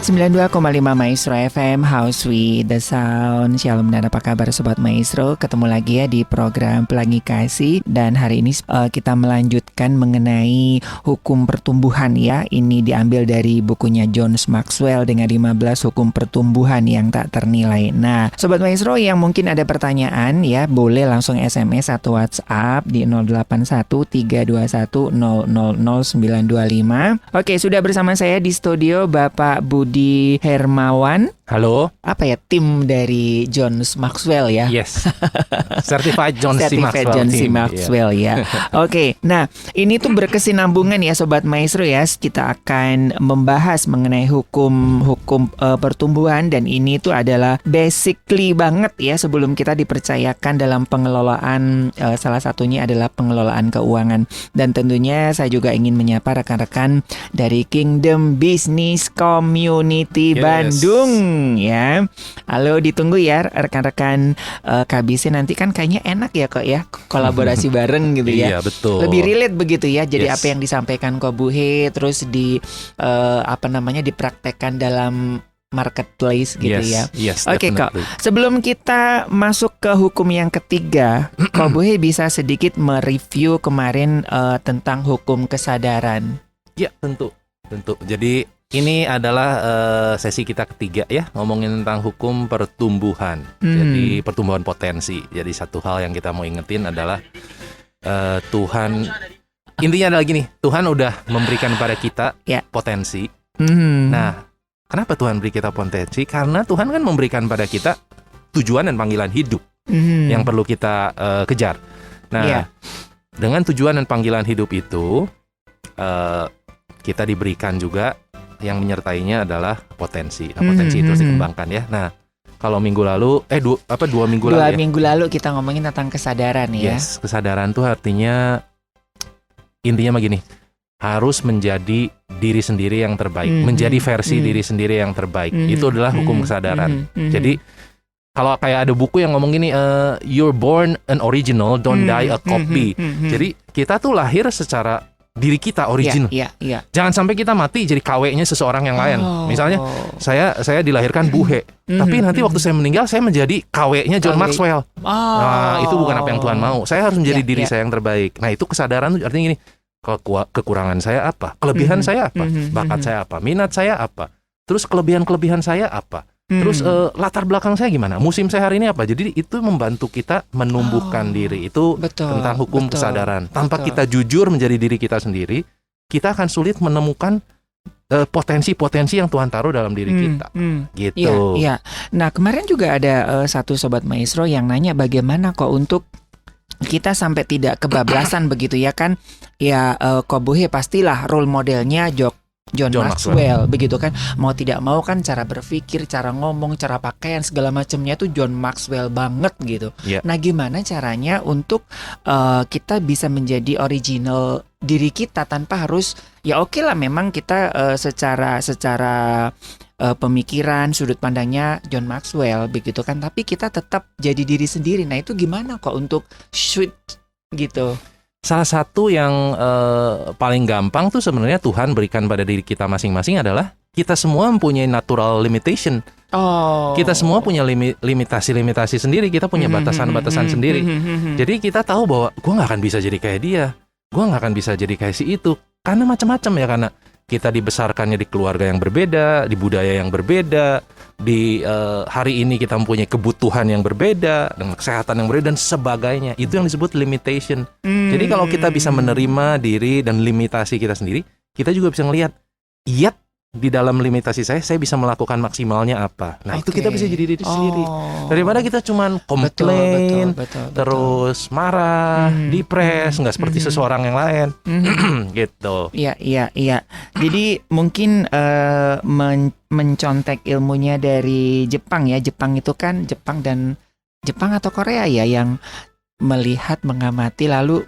92,5 Maestro FM, House with the Sound. Shalom dan apa kabar Sobat Maestro? Ketemu lagi ya di program Pelangi Kasih. Dan hari ini kita melanjutkan mengenai hukum pertumbuhan ya. Ini diambil dari bukunya John Maxwell dengan 15 hukum pertumbuhan yang tak ternilai. Nah Sobat Maestro yang mungkin ada pertanyaan ya, boleh langsung SMS atau WhatsApp di 081 321 000925. Oke, sudah bersama saya di studio Bapak Budi Hermawan. Halo. Apa ya, tim dari John Maxwell ya? Yes. Certified John C. Maxwell. John C. Maxwell ya. Oke, nah ini tuh berkesinambungan ya Sobat Maestro ya. Kita akan membahas mengenai hukum pertumbuhan, dan ini tuh adalah basically banget ya sebelum kita dipercayakan dalam pengelolaan. Salah satunya adalah pengelolaan keuangan. Dan tentunya saya juga ingin menyapa rekan-rekan dari Kingdom Business Community Bandung ya. Halo, ditunggu ya rekan-rekan KBC, nanti kan kayaknya enak ya kok ya kolaborasi bareng gitu ya. Iya, betul. Lebih relate begitu ya. Jadi Yes. apa yang disampaikan Ko Buhe terus dipraktekkan dalam marketplace gitu ya. Yes, Oke Kok, definitely. sebelum kita masuk ke hukum yang ketiga, Ko Buhe bisa sedikit mereview kemarin tentang hukum kesadaran. Ya, tentu. Jadi ini adalah sesi kita ketiga ya, ngomongin tentang hukum pertumbuhan. Jadi pertumbuhan potensi. Jadi satu hal yang kita mau ingetin adalah Tuhan, intinya adalah gini, Tuhan udah memberikan pada kita potensi. Nah, kenapa Tuhan beri kita potensi? Karena Tuhan kan memberikan pada kita tujuan dan panggilan hidup yang perlu kita kejar. Nah, dengan tujuan dan panggilan hidup itu, kita diberikan juga yang menyertainya adalah potensi. Nah, potensi itu harus dikembangkan ya. Nah, kalau minggu lalu, dua minggu lalu ya. 2 minggu lalu kita ngomongin tentang kesadaran ya. Yes, kesadaran tuh artinya, intinya begini, harus menjadi diri sendiri yang terbaik, menjadi versi diri sendiri yang terbaik. Itu adalah hukum kesadaran. Jadi, kalau kayak ada buku yang ngomong gini, you're born an original, don't die a copy. Jadi, kita tuh lahir secara diri kita original. Jangan sampai kita mati jadi KW-nya seseorang yang lain. Misalnya saya dilahirkan Buhe, tapi nanti waktu saya meninggal saya menjadi KW-nya John Maxwell. Nah, itu bukan apa yang Tuhan mau. Saya harus menjadi diri saya yang terbaik. Nah, itu kesadaran tuh artinya gini, kekurangan saya apa? Kelebihan saya apa? Bakat saya apa? Minat saya apa? Terus kelebihan-kelebihan saya apa? Terus latar belakang saya gimana? Musim saya hari ini apa? Jadi itu membantu kita menumbuhkan diri. Itu tentang hukum kesadaran. Tanpa kita jujur menjadi diri kita sendiri, kita akan sulit menemukan potensi-potensi yang Tuhan taruh dalam diri kita. Gitu. Iya. Nah, kemarin juga ada satu Sobat Maestro yang nanya bagaimana kok untuk kita sampai tidak kebablasan begitu ya kan? Ya, Ko Buhe pastilah role modelnya John Maxwell begitu kan, mau tidak mau kan cara berpikir, cara ngomong, cara pakaian segala macamnya tuh John Maxwell banget gitu. Nah, gimana caranya untuk kita bisa menjadi original diri kita tanpa harus ya oke lah memang kita secara pemikiran sudut pandangnya John Maxwell begitu kan, tapi kita tetap jadi diri sendiri. Nah, itu gimana kok untuk shoot gitu? Salah satu yang paling gampang tuh sebenarnya Tuhan berikan pada diri kita masing-masing adalah kita semua mempunyai natural limitation. Kita semua punya limitasi sendiri, kita punya batasan-batasan sendiri. Jadi kita tahu bahwa gue nggak akan bisa jadi kayak dia, gue nggak akan bisa jadi kayak si itu, karena macam-macam ya, karena kita dibesarkannya di keluarga yang berbeda, di budaya yang berbeda, di hari ini kita mempunyai kebutuhan yang berbeda, dengan kesehatan yang berbeda dan sebagainya. Itu yang disebut limitation. Jadi kalau kita bisa menerima diri dan limitasi kita sendiri, kita juga bisa ngelihat, iya, di dalam limitasi saya bisa melakukan maksimalnya apa. Nah, itu kita bisa jadi diri sendiri. Daripada kita cuman komplain, terus marah, depres, nggak seperti seseorang yang lain. Gitu. Iya. Jadi mungkin mencontek ilmunya dari Jepang ya. Jepang itu kan Jepang atau Korea ya yang melihat, mengamati, lalu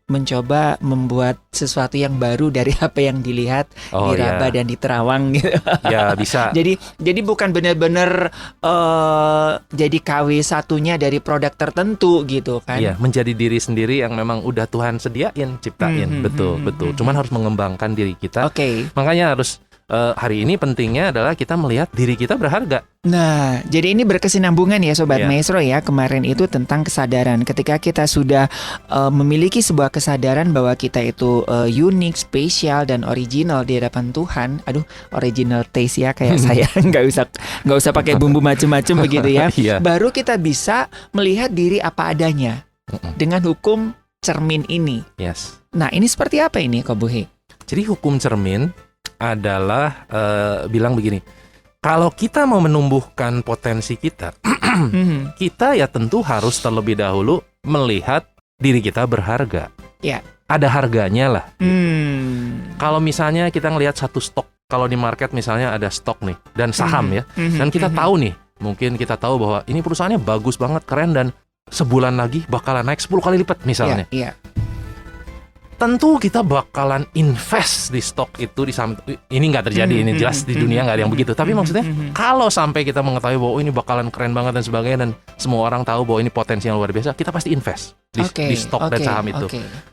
mencoba membuat sesuatu yang baru dari apa yang dilihat, diraba dan diterawang gitu. Ya, bisa. Jadi bukan benar-benar jadi KW satunya dari produk tertentu gitu kan. Iya, menjadi diri sendiri yang memang udah Tuhan sediain, ciptain. Betul. Cuman harus mengembangkan diri kita. Makanya harus hari ini pentingnya adalah kita melihat diri kita berharga. Nah, jadi ini berkesinambungan ya Sobat Iya. Maestro ya. Kemarin itu tentang kesadaran. Ketika kita sudah memiliki sebuah kesadaran bahwa kita itu unik, spesial dan original di hadapan Tuhan. Aduh, original taste ya kayak saya. Nggak usah pakai bumbu macem-macem begitu ya. Iya. Baru kita bisa melihat diri apa adanya dengan hukum cermin ini. Yes. Nah, ini seperti apa ini Ko Buhi? Jadi hukum cermin adalah bilang begini. Kalau kita mau menumbuhkan potensi kita, kita ya tentu harus terlebih dahulu melihat diri kita berharga. Ya. Ada harganya lah. Kalau misalnya kita ngelihat satu stok, kalau di market misalnya ada stok nih dan saham ya, dan kita tahu nih, mungkin kita tahu bahwa ini perusahaannya bagus banget, keren dan sebulan lagi bakalan naik 10 kali lipat misalnya. Iya. Tentu kita bakalan invest di stok itu di saham. Ini nggak terjadi, ini jelas di dunia nggak ada yang begitu. Tapi maksudnya kalau sampai kita mengetahui bahwa ini bakalan keren banget dan sebagainya dan semua orang tahu bahwa ini potensi yang luar biasa, kita pasti invest di stok dan saham itu.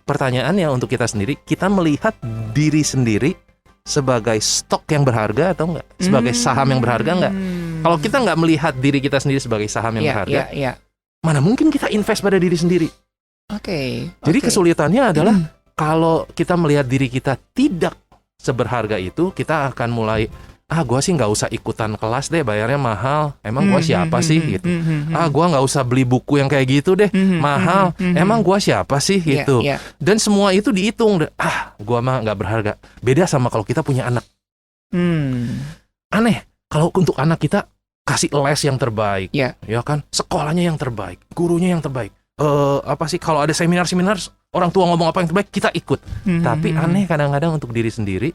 Pertanyaannya untuk kita sendiri, kita melihat diri sendiri sebagai stok yang berharga atau enggak? Sebagai saham yang berharga enggak? Kalau kita nggak melihat diri kita sendiri sebagai saham yang berharga, mana mungkin kita invest pada diri sendiri? Jadi kesulitannya adalah kalau kita melihat diri kita tidak seberharga itu, kita akan mulai, gua sih nggak usah ikutan kelas deh, bayarnya mahal. Emang gua siapa sih gitu? Gua nggak usah beli buku yang kayak gitu deh, mahal. Emang gua siapa sih gitu? Dan semua itu dihitung, gua mah nggak berharga. Beda sama kalau kita punya anak. Aneh, kalau untuk anak kita kasih les yang terbaik, ya kan? Sekolahnya yang terbaik, gurunya yang terbaik. Kalau ada seminar-seminar, orang tua ngomong apa yang terbaik, kita ikut. Tapi aneh kadang-kadang untuk diri sendiri,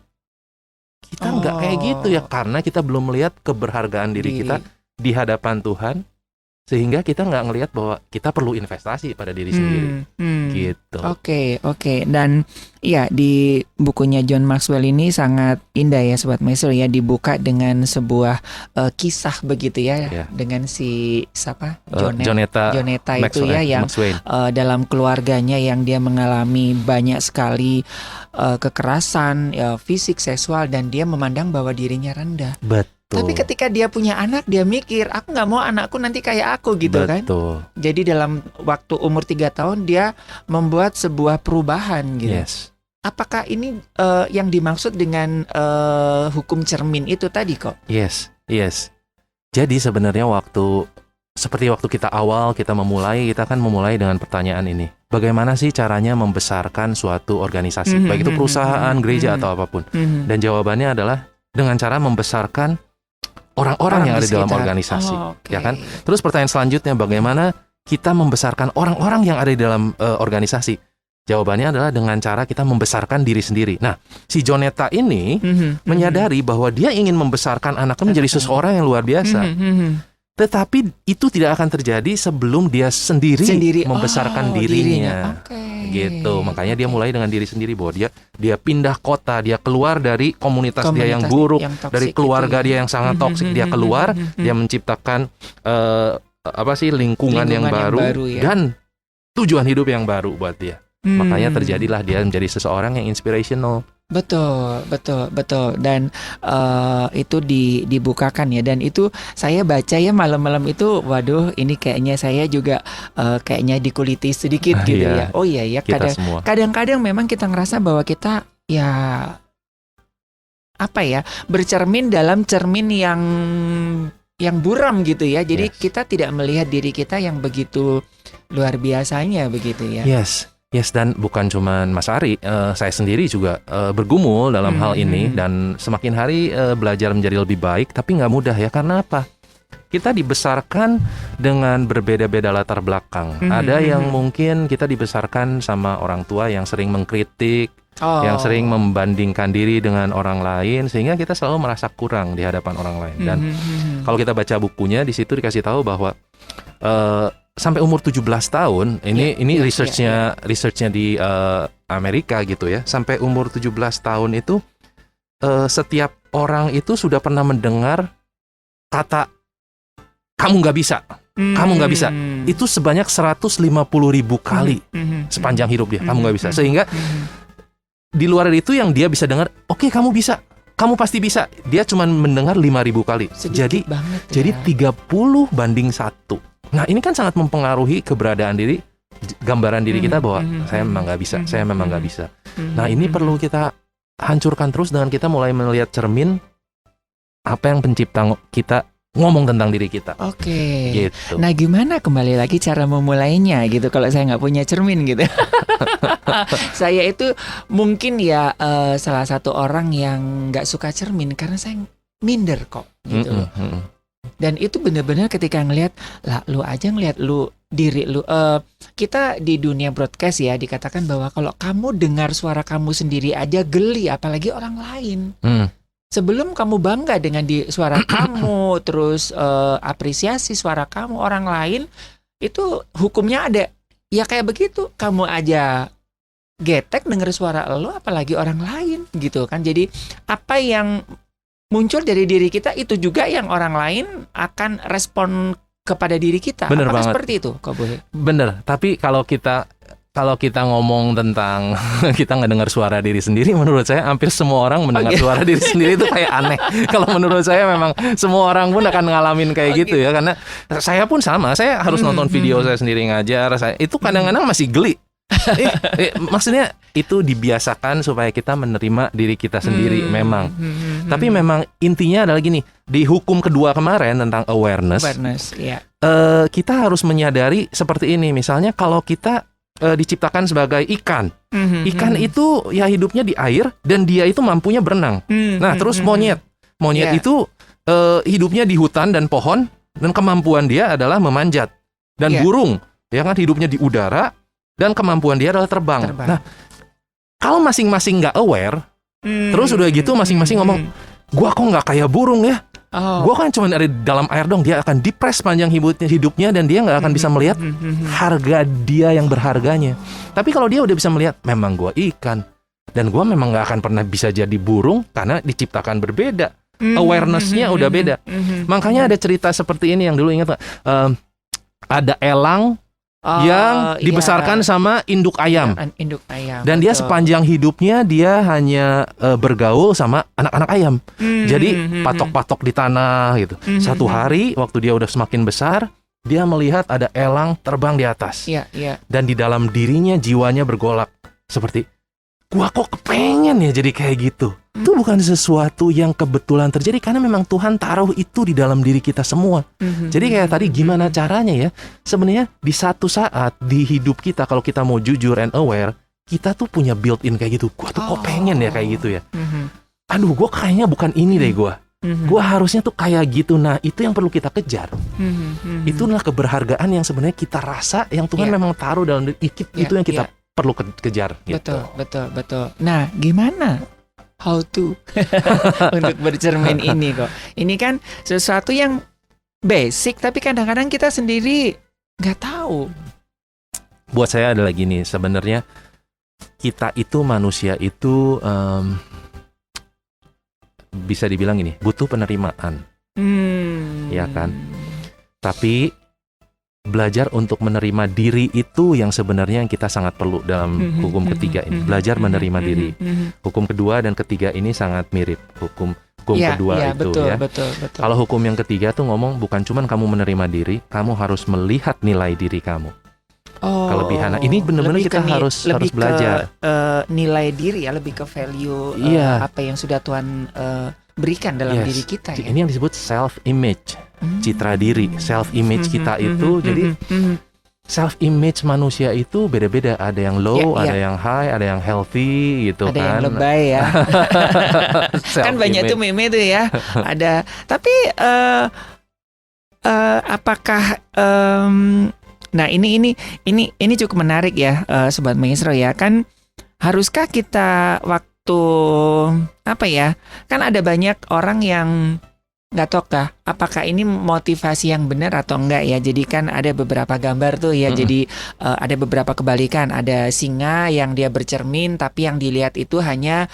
kita nggak kayak gitu ya. Karena kita belum melihat keberhargaan diri kita di hadapan Tuhan. Sehingga kita nggak ngelihat bahwa kita perlu investasi pada diri sendiri. Gitu. Oke. Dan ya di bukunya John Maxwell ini sangat indah ya Sobat Maestro ya. Dibuka dengan sebuah kisah begitu ya. Dengan si siapa? Joneta itu ya yang dalam keluarganya yang dia mengalami banyak sekali kekerasan fisik, seksual, dan dia memandang bahwa dirinya rendah. Tapi ketika dia punya anak, dia mikir, aku nggak mau anakku nanti kayak aku gitu. Kan. Jadi dalam waktu umur 3 tahun dia membuat sebuah perubahan gitu. Apakah ini yang dimaksud dengan hukum cermin itu tadi kok? Yes. Jadi sebenarnya seperti waktu kita memulai, kita kan memulai dengan pertanyaan ini. Bagaimana sih caranya membesarkan suatu organisasi, baik itu perusahaan, gereja atau apapun. Dan jawabannya adalah dengan cara membesarkan orang-orang yang ada di dalam organisasi, ya kan? Terus pertanyaan selanjutnya, bagaimana kita membesarkan orang-orang yang ada di dalam organisasi? Jawabannya adalah dengan cara kita membesarkan diri sendiri. Nah, si Joneta ini menyadari bahwa dia ingin membesarkan anaknya menjadi seseorang yang luar biasa. Tetapi itu tidak akan terjadi sebelum dia sendiri membesarkan dirinya. Gitu. Makanya dia mulai dengan diri sendiri, bahwa dia pindah kota, dia keluar dari komunitas dia yang buruk, dari keluarga dia yang sangat toksik, dia keluar, dia menciptakan lingkungan yang baru ya. Dan tujuan hidup yang baru buat dia. Makanya terjadilah dia menjadi seseorang yang inspirational. Betul. Dan itu dibukakan ya. Dan itu saya baca ya malam-malam itu, waduh ini kayaknya saya juga kayaknya dikuliti sedikit gitu ya. Oh iya ya, kadang-kadang memang kita ngerasa bahwa kita ya bercermin dalam cermin yang buram gitu ya. Jadi kita tidak melihat diri kita yang begitu luar biasanya begitu ya. Yes, dan bukan cuma Mas Ari, saya sendiri juga bergumul dalam hal ini, dan semakin hari belajar menjadi lebih baik, tapi nggak mudah ya. Karena apa? Kita dibesarkan dengan berbeda-beda latar belakang. Ada yang mungkin kita dibesarkan sama orang tua yang sering mengkritik, yang sering membandingkan diri dengan orang lain, sehingga kita selalu merasa kurang di hadapan orang lain. Dan kalau kita baca bukunya, di situ dikasih tahu bahwa sampai umur 17 tahun, ini researchnya di Amerika gitu ya. Sampai umur 17 tahun itu setiap orang itu sudah pernah mendengar kata kamu nggak bisa, kamu nggak bisa. Itu sebanyak 150.000 kali sepanjang hidup dia, kamu nggak bisa. Sehingga di luar itu yang dia bisa dengar, oke, kamu bisa. kamu pasti bisa. Dia cuma mendengar 5.000 kali. Sedikit banget ya. Jadi 30:1. Nah, ini kan sangat mempengaruhi keberadaan diri, gambaran diri kita bahwa saya memang nggak bisa, saya memang nggak bisa. Nah, ini perlu kita hancurkan terus dengan kita mulai melihat cermin apa yang pencipta kita ngomong tentang diri kita. Oke. Gitu. Nah, gimana kembali lagi cara memulainya gitu kalau saya nggak punya cermin gitu. Saya itu mungkin ya salah satu orang yang nggak suka cermin karena saya minder kok gitu loh. Dan itu benar-benar ketika ngelihat, lah lu aja ngelihat lu diri lu. Kita di dunia broadcast ya dikatakan bahwa kalau kamu dengar suara kamu sendiri aja geli, apalagi orang lain. Sebelum kamu bangga dengan suara kamu, terus apresiasi suara kamu, orang lain, itu hukumnya ada. Ya kayak begitu, kamu aja getek denger suara lo, apalagi orang lain gitu kan. Jadi apa yang muncul dari diri kita itu juga yang orang lain akan respon kepada diri kita. Bener Apakah banget. seperti itu, Kak Bohe? Bener, tapi kalau kita ngomong tentang kita nggak dengar suara diri sendiri, menurut saya hampir semua orang mendengar suara diri sendiri itu kayak aneh. Kalau menurut saya memang semua orang pun akan ngalamin kayak gitu ya, karena saya pun sama. Saya harus nonton video saya sendiri ngajar. Saya itu kadang-kadang masih geli. Maksudnya itu dibiasakan supaya kita menerima diri kita sendiri memang. Tapi memang intinya adalah gini, di hukum kedua kemarin tentang awareness ya. Kita harus menyadari seperti ini. Misalnya kalau kita diciptakan sebagai ikan. Ikan itu ya hidupnya di air dan dia itu mampunya berenang. Nah, terus monyet itu hidupnya di hutan dan pohon dan kemampuan dia adalah memanjat. Dan burung ya kan hidupnya di udara dan kemampuan dia adalah terbang. Nah, kalau masing-masing nggak aware, terus udah gitu masing-masing ngomong, gua kok nggak kayak burung ya. Gue kan cuma dari dalam air dong. Dia akan depres panjang hidupnya dan dia nggak akan bisa melihat harga dia yang berharganya. Tapi kalau dia udah bisa melihat, memang gue ikan dan gue memang nggak akan pernah bisa jadi burung karena diciptakan berbeda. Awareness-nya udah beda. Makanya ada cerita seperti ini yang dulu ingat, ada elang yang dibesarkan sama induk ayam. Dan dia sepanjang hidupnya dia hanya bergaul sama anak-anak ayam. Jadi patok-patok di tanah gitu. Satu hari waktu dia udah semakin besar, dia melihat ada elang terbang di atas. Dan di dalam dirinya jiwanya bergolak seperti, gua kok kepengen ya jadi kayak gitu. Itu bukan sesuatu yang kebetulan terjadi karena memang Tuhan taruh itu di dalam diri kita semua. Jadi kayak tadi gimana caranya ya? Sebenarnya di satu saat di hidup kita kalau kita mau jujur and aware, kita tuh punya built-in kayak gitu. Gua tuh kok pengen ya kayak gitu ya. Aduh, gua kayaknya bukan ini deh gua. Gua harusnya tuh kayak gitu. Nah, itu yang perlu kita kejar. Itulah keberhargaan yang sebenarnya kita rasa yang Tuhan memang taruh dalam diri kita. Itu yang kita perlu kejar gitu. Betul. Nah, gimana how to untuk bercermin ini kok? Ini kan sesuatu yang basic, tapi kadang-kadang kita sendiri nggak tahu. Buat saya adalah gini, sebenarnya kita itu manusia itu bisa dibilang gini, butuh penerimaan, ya kan? Tapi belajar untuk menerima diri itu yang sebenarnya yang kita sangat perlu dalam hukum ketiga ini. Belajar menerima diri. Hukum kedua dan ketiga ini sangat mirip. Hukum kedua itu betul. Kalau hukum yang ketiga tuh ngomong bukan cuma kamu menerima diri, kamu harus melihat nilai diri kamu. Kelebihan. Nah, ini benar-benar kita harus belajar. Nilai diri ya, lebih ke value apa yang sudah Tuhan berikan dalam diri kita ya. Ini yang disebut self image. Citra diri, self image kita itu. Jadi self image manusia itu beda-beda. Ada yang low, ada yang high, ada yang healthy gitu ada kan. Ada yang lebay ya. Kan banyak tuh meme tuh ya. Ada. Tapi apakah nah ini cukup menarik ya, Sobat Maestro ya. Kan haruskah kita waktu apa ya? Kan ada banyak orang yang nggak tahu kah, apakah ini motivasi yang benar atau enggak ya. Jadi kan ada beberapa gambar tuh ya. Jadi ada beberapa kebalikan. Ada singa yang dia bercermin tapi yang dilihat itu hanya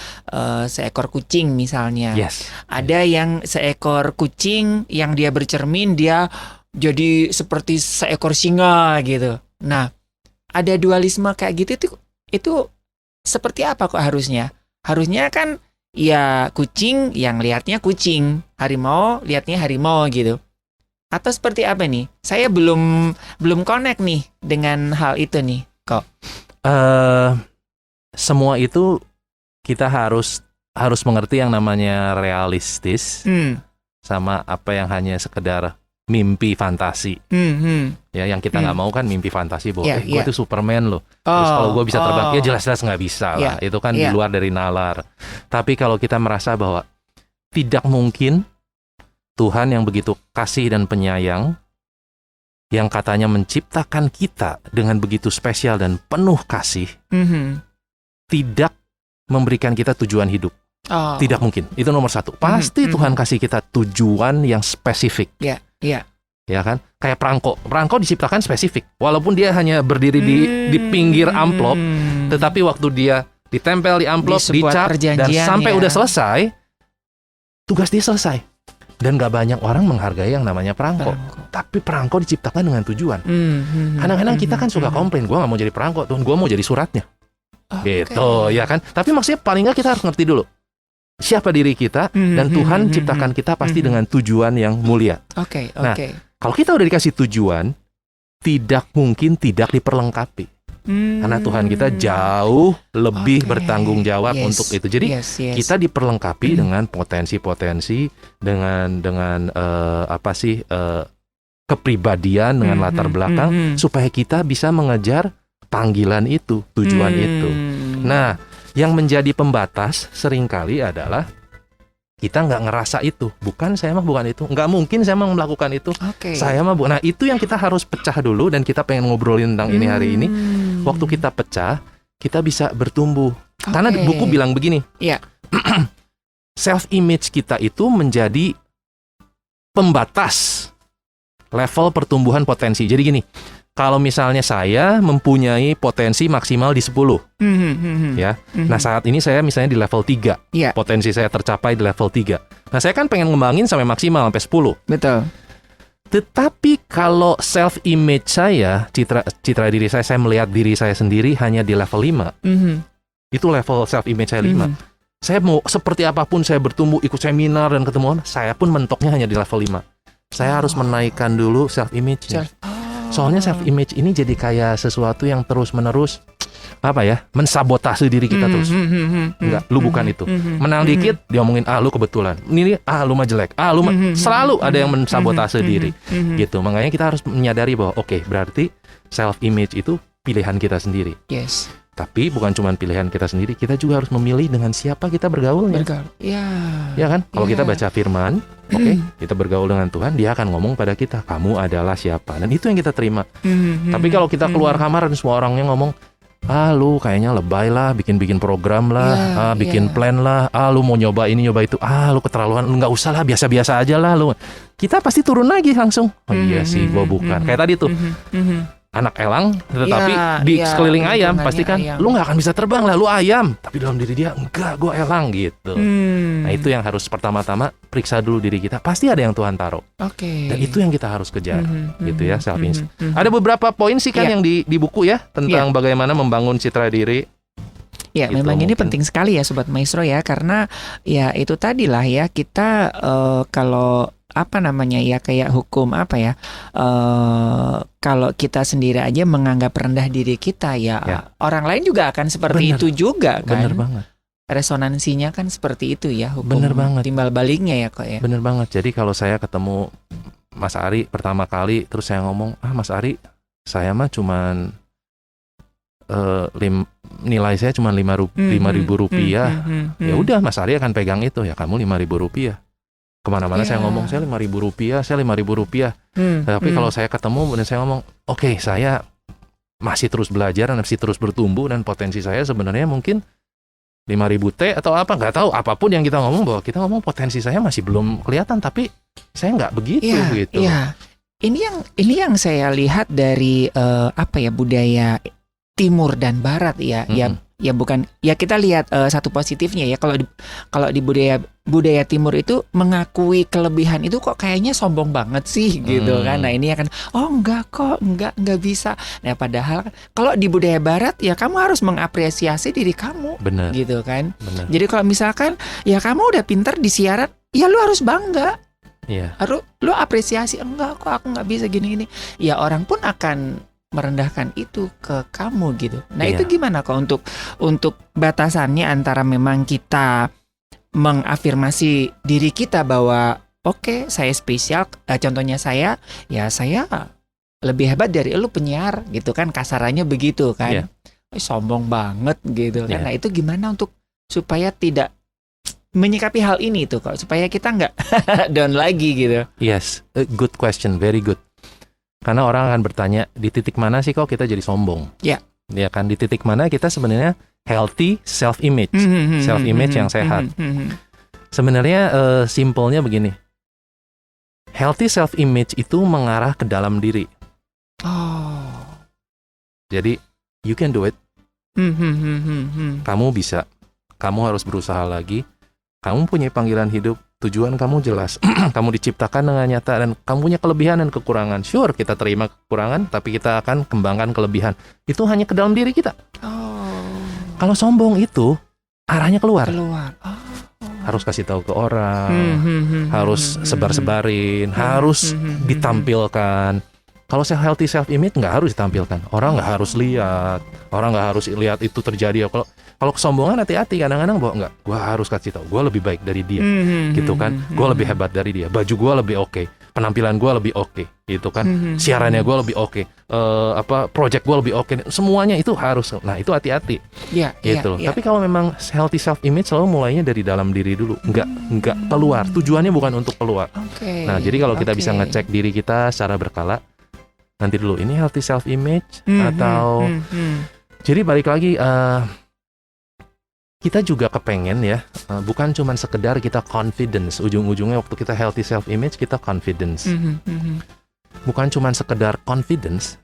seekor kucing misalnya. Ada yang seekor kucing yang dia bercermin dia jadi seperti seekor singa gitu. Nah, ada dualisme kayak gitu itu seperti apa kok harusnya? Harusnya kan ya kucing yang lihatnya kucing, harimau lihatnya harimau gitu. Atau seperti apa nih? Saya belum connect nih dengan hal itu nih, kok. Semua itu kita harus mengerti yang namanya realistis sama apa yang hanya sekedar mimpi fantasi. Ya, yang kita nggak mau kan mimpi fantasi bahwa gue tuh Superman loh. Terus kalau gue bisa terbang, ya jelas-jelas nggak bisa lah. Itu kan di luar dari nalar. Tapi kalau kita merasa bahwa tidak mungkin Tuhan yang begitu kasih dan penyayang, yang katanya menciptakan kita dengan begitu spesial dan penuh kasih, tidak memberikan kita tujuan hidup. Tidak mungkin. Itu nomor satu. Pasti Tuhan kasih kita tujuan yang spesifik. Ya kan? Kayak perangko. Perangko diciptakan spesifik. Walaupun dia hanya berdiri di pinggir amplop, tetapi waktu dia ditempel di amplop, dicap, dan sampai udah selesai, tugas dia selesai. Dan gak banyak orang menghargai yang namanya perangko. Tapi perangko diciptakan dengan tujuan. Kadang-kadang kita kan suka komplain, gue gak mau jadi perangko, Tuhan, gue mau jadi suratnya. Gitu, ya kan? Tapi maksudnya paling gak kita harus ngerti dulu siapa diri kita, dan Tuhan ciptakan kita pasti dengan tujuan yang mulia. Nah, kalau kita udah dikasih tujuan, tidak mungkin tidak diperlengkapi. Karena Tuhan kita jauh lebih bertanggung jawab untuk itu. Jadi kita diperlengkapi dengan potensi-potensi, dengan kepribadian, dengan latar belakang, supaya kita bisa mengejar panggilan itu, tujuan itu. Nah, yang menjadi pembatas seringkali adalah kita nggak ngerasa itu. Bukan, saya mah bukan itu. Nggak mungkin saya mah melakukan itu. Saya mah bukan. Nah, itu yang kita harus pecah dulu, dan kita pengen ngobrolin tentang ini hari ini. Waktu kita pecah, kita bisa bertumbuh. Karena buku bilang begini. Self-image kita itu menjadi pembatas level pertumbuhan potensi. Jadi gini, kalau misalnya saya mempunyai potensi maksimal di 10, ya. Nah, saat ini saya misalnya di level 3. Potensi saya tercapai di level 3. Nah, saya kan pengen ngembangin sampai maksimal sampai 10. Betul. Tetapi kalau self-image saya, citra diri saya melihat diri saya sendiri hanya di level 5. Itu level self-image saya 5. Saya mau seperti apapun saya bertumbuh, ikut seminar dan ketemu orang, saya pun mentoknya hanya di level 5. Saya harus menaikkan dulu self-image-nya. Soalnya self-image ini jadi kayak sesuatu yang terus-menerus mensabotase diri kita terus. Enggak, lu bukan itu. Menang dikit diomongin, lu kebetulan. Ini lu mah jelek. Lu mah selalu ada yang mensabotase diri. Gitu. Makanya kita harus menyadari bahwa berarti self-image itu pilihan kita sendiri. Tapi bukan cuma pilihan kita sendiri, kita juga harus memilih dengan siapa kita bergaulnya. Ya kan? Kalau kita baca firman, kita bergaul dengan Tuhan, dia akan ngomong pada kita, kamu adalah siapa. Dan itu yang kita terima. Tapi kalau kita keluar kamar dan semua orangnya ngomong, lu kayaknya lebay lah, bikin program lah, bikin plan lah, lu mau nyoba ini nyoba itu, lu keterlaluan, lu nggak usah lah, biasa-biasa aja lah lu. Kita pasti turun lagi langsung. Iya sih, gua bukan. Kayak tadi tuh. Anak elang, tetapi di sekeliling ayam, pasti kan lu nggak akan bisa terbang lah, lu ayam. Tapi dalam diri dia, enggak, gue elang gitu. Nah, itu yang harus pertama-tama periksa dulu diri kita. Pasti ada yang Tuhan taruh. Dan itu yang kita harus kejar, gitu ya, self-image. Ada beberapa poin sih kan yang di buku ya, tentang bagaimana membangun citra diri. Ya, gitu, memang ini penting sekali ya Sobat Maestro ya, karena ya itu tadilah ya, kita kalau kayak hukum kalau kita sendiri aja menganggap rendah diri kita orang lain juga akan seperti itu juga kan. Bener banget. Resonansinya kan seperti itu ya, hukum bener banget. Timbal baliknya ya kok ya. Bener banget. Jadi kalau saya ketemu Mas Ari pertama kali, terus saya ngomong, Mas Ari, saya mah cuman nilai saya cuma 5.000 rupiah. Ya udah, Mas Ari akan pegang itu, ya kamu 5.000 rupiah. Kemana-mana saya ngomong, saya 5.000 rupiah, saya 5.000 rupiah. Tapi kalau saya ketemu dan saya ngomong, saya masih terus belajar dan masih terus bertumbuh, dan potensi saya sebenarnya mungkin 5.000 T atau apa, nggak tahu, apapun yang kita ngomong, bahwa kita ngomong potensi saya masih belum kelihatan, tapi saya nggak begitu gitu. Ini yang saya lihat dari budaya Timur dan Barat ya. Ya ya bukan, ya kita lihat satu positifnya ya, kalau di budaya timur itu mengakui kelebihan itu kok kayaknya sombong banget sih gitu kan. Nah ini ya kan, oh enggak kok, enggak bisa. Nah padahal kalau di budaya barat ya kamu harus mengapresiasi diri kamu. Bener. Gitu kan. Bener. Jadi kalau misalkan ya kamu udah pintar di siaran, ya lu harus bangga. Iya. Harus lu apresiasi, enggak kok aku nggak bisa gini-gini. Ya orang pun akan merendahkan itu ke kamu gitu. Nah Iya. itu gimana kok untuk batasannya antara memang kita mengafirmasi diri kita bahwa oke, saya spesial, contohnya saya lebih hebat dari lu penyiar gitu kan, kasarannya begitu kan. Iya. Sombong banget gitu kan. Iya. Nah itu gimana untuk supaya tidak menyikapi hal ini tuh kok, supaya kita nggak down lagi gitu. Yes, a good question, very good. Karena orang akan bertanya, di titik mana sih kok kita jadi sombong? Ya. Ya kan, di titik mana kita sebenarnya healthy self-image, self-image yang sehat. Sebenarnya simpelnya begini, healthy self-image itu mengarah ke dalam diri. Oh. Jadi, you can do it. Kamu bisa. Kamu harus berusaha lagi. Kamu punya panggilan hidup, tujuan kamu jelas. Kamu diciptakan dengan nyata dan kamu punya kelebihan dan kekurangan. Sure, kita terima kekurangan, tapi kita akan kembangkan kelebihan. Itu hanya ke dalam diri kita. Oh. Kalau sombong itu arahnya keluar. Oh. Harus kasih tahu ke orang, harus sebar-sebarin, harus ditampilkan. Kalau healthy self-image nggak harus ditampilkan. Orang nggak harus lihat, orang nggak harus lihat itu terjadi. Kalau kesombongan hati-hati, kadang-kadang bahwa enggak, gue harus kasih tahu, gue lebih baik dari dia, gitu kan, gue lebih hebat dari dia, baju gue lebih oke, penampilan gue lebih oke, gitu kan, siarannya gue lebih oke, project gue lebih oke, semuanya itu harus, nah itu hati-hati, gitu. Tapi kalau memang healthy self-image selalu mulainya dari dalam diri dulu, enggak keluar, tujuannya bukan untuk keluar. Nah jadi kalau kita bisa ngecek diri kita secara berkala, nanti dulu ini healthy self-image atau, jadi balik lagi. Kita juga kepengen ya, bukan cuma sekedar kita confidence, ujung-ujungnya waktu kita healthy self-image, kita confidence. Bukan cuma sekedar confidence,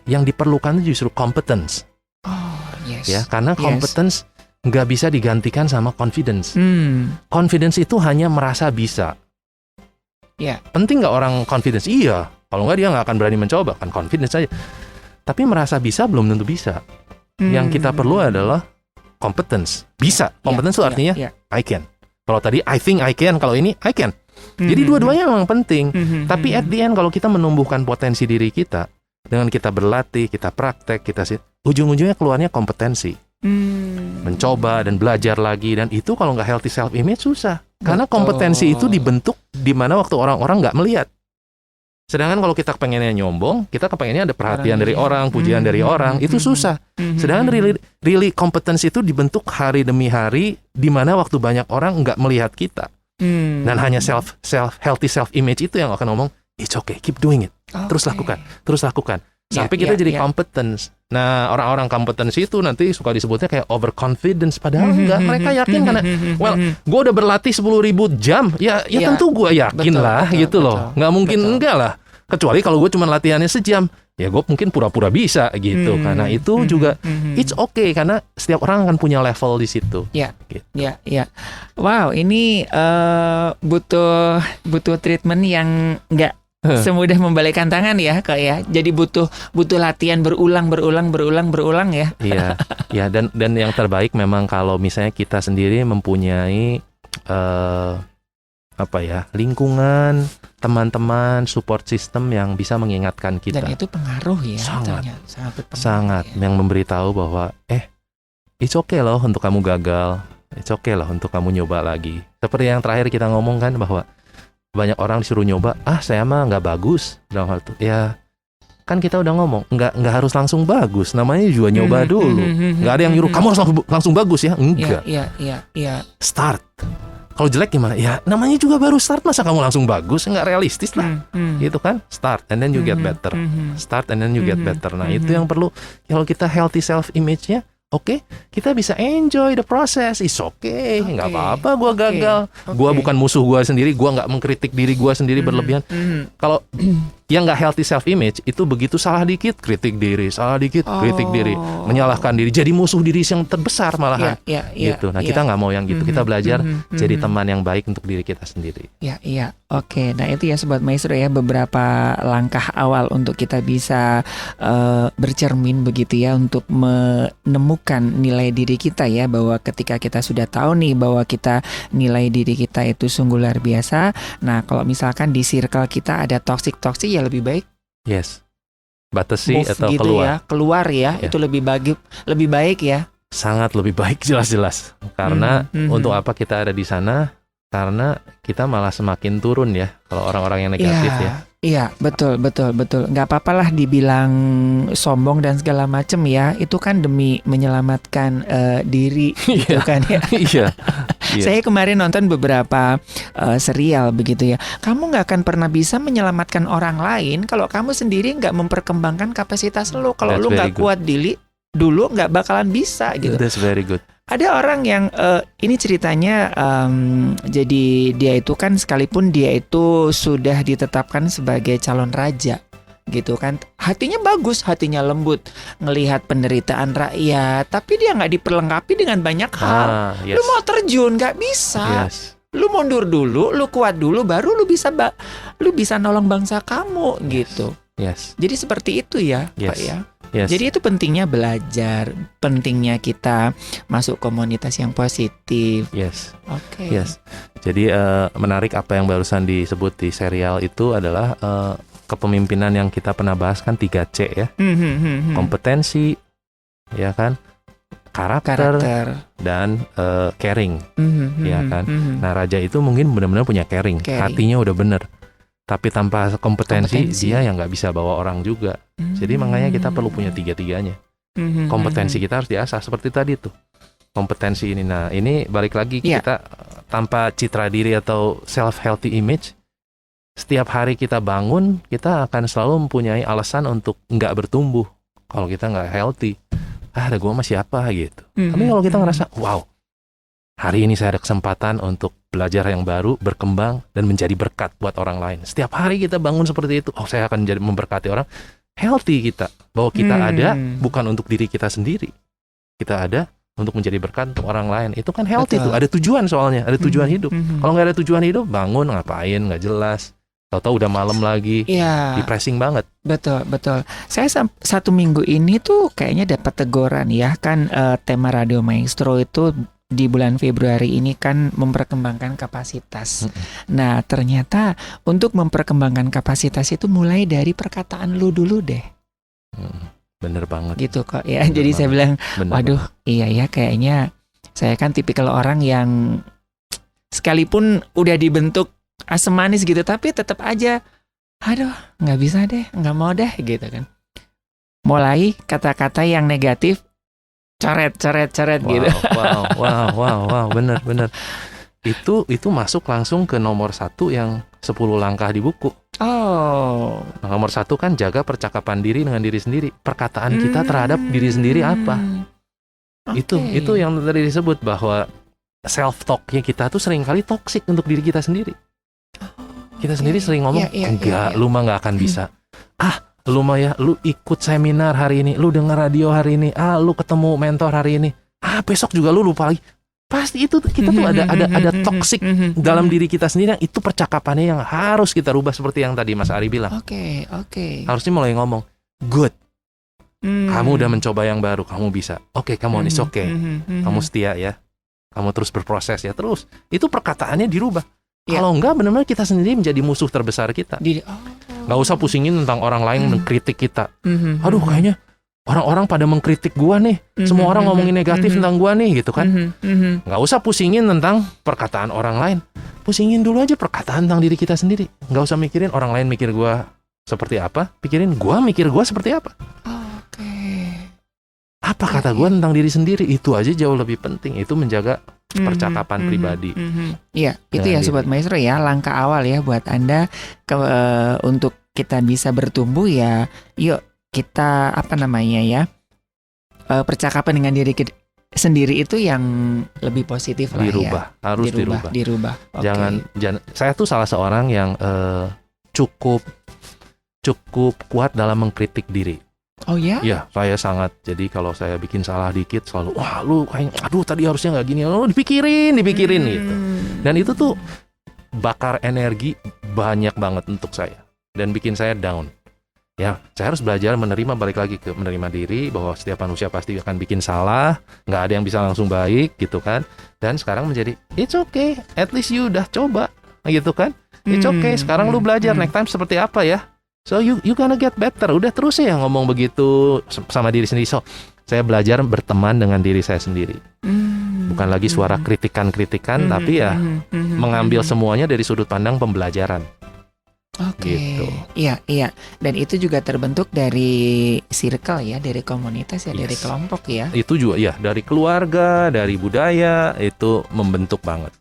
yang diperlukan justru competence. Oh, yes. Ya, karena competence nggak bisa digantikan sama confidence. Confidence itu hanya merasa bisa. Yeah. Penting nggak orang confidence? Iya, kalau nggak dia nggak akan berani mencoba, kan confidence aja. Tapi merasa bisa belum tentu bisa. Yang kita perlu adalah competence. Bisa. Competence itu artinya I can. Kalau tadi I think I can, kalau ini I can. Jadi dua-duanya memang penting. Tapi at the end kalau kita menumbuhkan potensi diri kita, dengan kita berlatih, kita praktek, ujung-ujungnya keluarnya kompetensi. Mencoba dan belajar lagi, dan itu kalau nggak healthy self-image susah. Karena kompetensi itu dibentuk di mana waktu orang-orang nggak melihat. Sedangkan kalau kita pengennya nyombong, kita kepengennya ada perhatian dari orang, pujian dari orang, itu susah. Sedangkan really competence itu dibentuk hari demi hari, di mana waktu banyak orang nggak melihat kita. Dan hanya healthy self-image itu yang akan ngomong, it's okay, keep doing it. Terus lakukan. Sampai kita jadi competence. Nah, orang-orang competence itu nanti suka disebutnya kayak overconfidence. Padahal enggak, mereka yakin karena, gue udah berlatih 10.000 jam. Ya tentu gue yakin lah gitu loh. Nggak mungkin enggak lah. Kecuali kalau gue cuma latihannya sejam. Ya gue mungkin pura-pura bisa gitu. Karena itu juga, it's okay. Karena setiap orang akan punya level di situ. Gitu. Wow, ini butuh treatment yang nggak semudah membalikkan tangan ya kak ya. Jadi butuh latihan berulang ya. Iya, dan yang terbaik memang kalau misalnya kita sendiri mempunyai lingkungan, teman-teman, support system yang bisa mengingatkan kita. Dan itu pengaruh ya. Sangat berpengaruh. Sangat Ya. Yang memberitahu bahwa it's okay loh untuk kamu gagal, it's okay loh untuk kamu nyoba lagi. Seperti yang terakhir kita ngomong kan, bahwa banyak orang disuruh nyoba, saya mah nggak bagus dalam hal itu. Ya kan kita udah ngomong, nggak harus langsung bagus, namanya juga nyoba dulu. Nggak ada yang nyuruh kamu harus langsung bagus ya, enggak. Iya. Start. Kalau jelek gimana? Ya namanya juga baru start, masa kamu langsung bagus? Nggak realistis lah. Gitu kan? Start and then you get better. Start and then you get better. Nah itu yang perlu. Kalau kita healthy self-image-nya, oke, kita bisa enjoy the process. It's okay, nggak apa-apa gue gagal. Gue bukan musuh gue sendiri, gue nggak mengkritik diri gue sendiri berlebihan. yang nggak healthy self image itu begitu salah dikit kritik diri, salah dikit kritik diri, menyalahkan diri, jadi musuh diri yang terbesar malahan. Gitu. Nah, kita nggak mau yang gitu. Kita belajar jadi teman yang baik untuk diri kita sendiri. Iya. Oke. Nah, itu ya Sobat Maestro ya, beberapa langkah awal untuk kita bisa bercermin begitu ya, untuk menemukan nilai diri kita ya, bahwa ketika kita sudah tahu nih bahwa kita nilai diri kita itu sungguh luar biasa. Nah, kalau misalkan di circle kita ada toxic ya lebih baik batasi atau gitu keluar ya. Itu lebih baik ya. Sangat lebih baik, jelas-jelas. Karena untuk apa kita ada di sana? Karena kita malah semakin turun ya kalau orang-orang yang negatif ya. Iya, betul. Nggak apa-apalah dibilang sombong dan segala macem ya. Itu kan demi menyelamatkan diri, gitu kan ya. Iya. Saya kemarin nonton beberapa serial begitu ya. Kamu nggak akan pernah bisa menyelamatkan orang lain kalau kamu sendiri nggak memperkembangkan kapasitas lo. Kalau lo nggak kuat dulu nggak bakalan bisa gitu. That's very good. Ada orang yang ini ceritanya, jadi dia itu kan sekalipun dia itu sudah ditetapkan sebagai calon raja gitu kan, hatinya bagus, hatinya lembut, ngelihat penderitaan rakyat, tapi dia nggak diperlengkapi dengan banyak hal. Lu mau terjun nggak bisa. Lu mundur dulu, lu kuat dulu, baru lu bisa nolong bangsa kamu gitu. Jadi seperti itu ya, Pak ya. Jadi itu pentingnya belajar, pentingnya kita masuk komunitas yang positif. Oke. Jadi menarik apa yang barusan disebut di serial itu adalah kepemimpinan yang kita pernah bahas kan 3C ya. Kompetensi, ya kan, karakter. Dan caring, ya kan. Nah, raja itu mungkin benar-benar punya caring, hatinya udah bener. Tapi tanpa kompetensi dia yang nggak bisa bawa orang juga. Jadi makanya kita perlu punya tiga-tiganya. Kompetensi kita harus diasah seperti tadi tuh. Kompetensi ini. Nah, ini balik lagi kita tanpa citra diri atau self healthy image, setiap hari kita bangun, kita akan selalu mempunyai alasan untuk nggak bertumbuh. Kalau kita nggak healthy, ada gue masih apa gitu. Tapi kalau kita ngerasa, wow, hari ini saya ada kesempatan untuk belajar yang baru, berkembang, dan menjadi berkat buat orang lain. Setiap hari kita bangun seperti itu, saya akan menjadi memberkati orang. Healthy kita, bahwa kita ada bukan untuk diri kita sendiri. Kita ada untuk menjadi berkat untuk orang lain. Itu kan healthy tuh, ada tujuan soalnya, ada tujuan hidup. Kalau nggak ada tujuan hidup, bangun ngapain, nggak jelas. Tahu-tahu udah malam lagi, depressing banget. Betul. Saya 1 minggu ini tuh kayaknya dapat teguran ya, kan tema Radio Maestro itu di bulan Februari ini kan memperkembangkan kapasitas. Nah, ternyata untuk memperkembangkan kapasitas itu mulai dari perkataan lu dulu deh. Bener banget. Gitu kok ya. Jadi saya bilang, waduh, iya ya, kayaknya saya kan tipikal orang yang sekalipun udah dibentuk asam manis gitu, tapi tetap aja, aduh, nggak bisa deh, nggak mau deh gitu kan. Mulai kata-kata yang negatif, coret gitu. Wow, bener. Itu masuk langsung ke nomor 1 yang 10 langkah di buku. Nah, nomor 1 kan jaga percakapan diri dengan diri sendiri. Perkataan kita terhadap diri sendiri apa? Itu yang tadi disebut bahwa self talknya kita tuh seringkali toksik untuk diri kita sendiri. Kita sendiri sering ngomong, enggak, lu mah nggak akan bisa. Lu mah ya, lu ikut seminar hari ini, lu denger radio hari ini, lu ketemu mentor hari ini, besok juga lu lupa lagi. Pasti itu kita tuh ada toksik dalam diri kita sendiri, yang itu percakapannya yang harus kita rubah seperti yang tadi Mas Ari bilang. Oke. Harusnya mulai ngomong, good. Kamu udah mencoba yang baru, kamu bisa. Oke, come on, it's okay. Kamu setia ya. Kamu terus berproses ya, terus. Itu perkataannya dirubah. Kalau enggak, benar-benar kita sendiri menjadi musuh terbesar kita. Nggak usah pusingin tentang orang lain mengkritik kita. Aduh, kayaknya orang-orang pada mengkritik gua nih. Semua orang ngomongin negatif tentang gua nih, gitu kan. Nggak usah pusingin tentang perkataan orang lain. Pusingin dulu aja perkataan tentang diri kita sendiri. Nggak usah mikirin orang lain mikir gua seperti apa. Pikirin gua mikir gua seperti apa. Apa kata gua tentang diri sendiri. Itu aja jauh lebih penting. Itu menjaga percakapan pribadi. Iya, itu ya Sobat Maestro ya, langkah awal ya buat Anda untuk kita bisa bertumbuh ya. Yuk kita percakapan dengan diri kita sendiri itu yang lebih positif lah dirubah, ya. Harus dirubah. Okay. Jangan saya tuh salah seorang yang cukup cukup kuat dalam mengkritik diri. Oh ya? Iya, saya sangat. Jadi kalau saya bikin salah dikit selalu, wah lu kayak, aduh tadi harusnya nggak gini. Oh, dipikirin gitu. Dan itu tuh bakar energi banyak banget untuk saya dan bikin saya down. Ya, saya harus belajar menerima, balik lagi ke menerima diri bahwa setiap manusia pasti akan bikin salah, nggak ada yang bisa langsung baik gitu kan. Dan sekarang menjadi it's okay, at least you udah coba gitu kan. It's okay, sekarang lu belajar next time seperti apa ya. So you gonna get better. Udah terus ya ngomong begitu sama diri sendiri. So saya belajar berteman dengan diri saya sendiri. Bukan lagi suara kritikan-kritikan, tapi ya mengambil semuanya dari sudut pandang pembelajaran. Oke, Gitu. Iya. Dan itu juga terbentuk dari circle ya, dari komunitas ya, dari Yes. kelompok ya. Itu juga ya dari keluarga, dari budaya itu membentuk banget.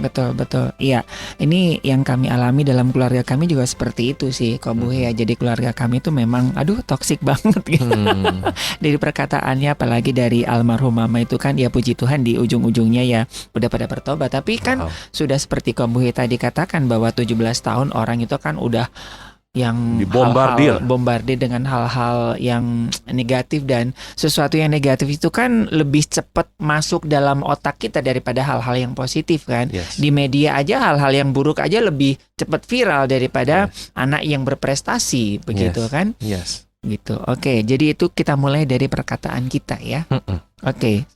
Betul. Iya, ini yang kami alami dalam keluarga kami juga seperti itu sih, Ko Buhe ya. Jadi keluarga kami itu memang, toksik banget gitu. Dari perkataannya, apalagi dari almarhum mama itu kan, ya puji Tuhan di ujung-ujungnya ya udah pada bertobat. Tapi kan Wow. sudah seperti Ko Buhe tadi katakan bahwa 17 tahun orang itu kan udah yang Dibombardir. bombardir dengan hal-hal yang negatif, dan sesuatu yang negatif itu kan lebih cepat masuk dalam otak kita daripada hal-hal yang positif kan. Yes. Di media aja hal-hal yang buruk aja lebih cepat viral daripada anak yang berprestasi begitu Yes. kan. Yes. Gitu. Oke, jadi itu kita mulai dari perkataan kita ya. Oke.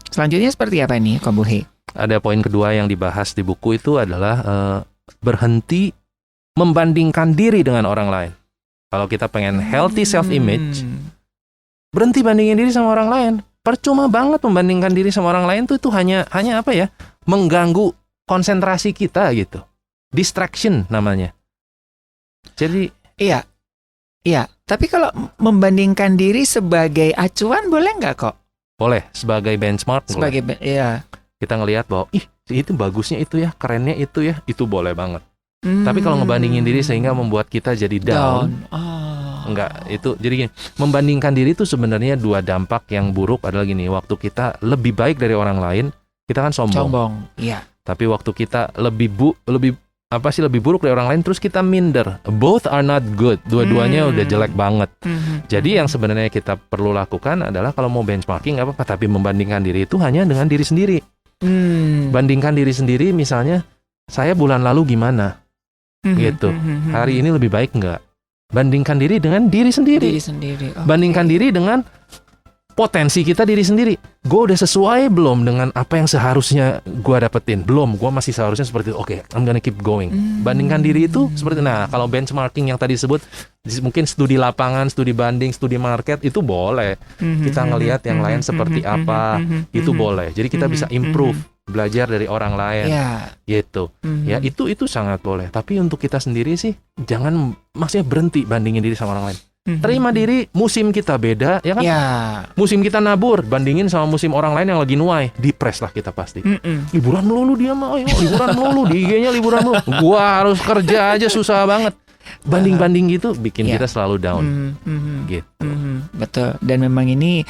Selanjutnya seperti apa nih, Ko Buhe? Ada poin kedua yang dibahas di buku itu adalah berhenti membandingkan diri dengan orang lain. Kalau kita pengen healthy self-image, berhenti bandingin diri sama orang lain. Percuma banget membandingkan diri sama orang lain tuh itu hanya apa ya? Mengganggu konsentrasi kita gitu. Distraction namanya. Jadi Iya. Tapi kalau membandingkan diri sebagai acuan boleh nggak kok? boleh sebagai benchmark. Sebagai boleh. Kita ngelihat bahwa itu bagusnya itu ya, kerennya itu ya, itu boleh banget. Tapi kalau ngebandingin diri sehingga membuat kita jadi down. Enggak, itu jadi gini, membandingkan diri itu sebenarnya dua dampak yang buruk adalah gini, waktu kita lebih baik dari orang lain, kita kan sombong. Iya. Tapi waktu kita lebih buruk dari orang lain, terus kita minder. Both are not good. Dua-duanya udah jelek banget. Jadi yang sebenarnya kita perlu lakukan adalah kalau mau benchmarking nggak apa-apa, tapi membandingkan diri itu hanya dengan diri sendiri. Bandingkan diri sendiri, misalnya saya bulan lalu gimana, gitu. Hari ini lebih baik nggak? Bandingkan diri dengan diri sendiri. Bandingkan diri dengan potensi kita diri sendiri. Gue udah sesuai belum dengan apa yang seharusnya gue dapetin? Belum, gue masih seharusnya seperti itu. Oke, I'm gonna keep going. Bandingkan diri itu seperti, nah kalau benchmarking yang tadi disebut, mungkin studi lapangan, studi banding, studi market, itu boleh. Kita ngelihat yang lain seperti apa, itu boleh. Jadi kita bisa improve, belajar dari orang lain, gitu. Ya itu sangat boleh. Tapi untuk kita sendiri sih, jangan maksudnya berhenti bandingin diri sama orang lain. Terima diri, musim kita beda, ya kan? Musim kita nabur, bandingin sama musim orang lain yang lagi nuai, depres lah kita pasti. Liburan melulu dia mah, liburan melulu, di IG-nya liburan melulu. Gua harus kerja aja susah banget. Banding-banding gitu bikin kita selalu down. Gitu. Betul. Dan memang ini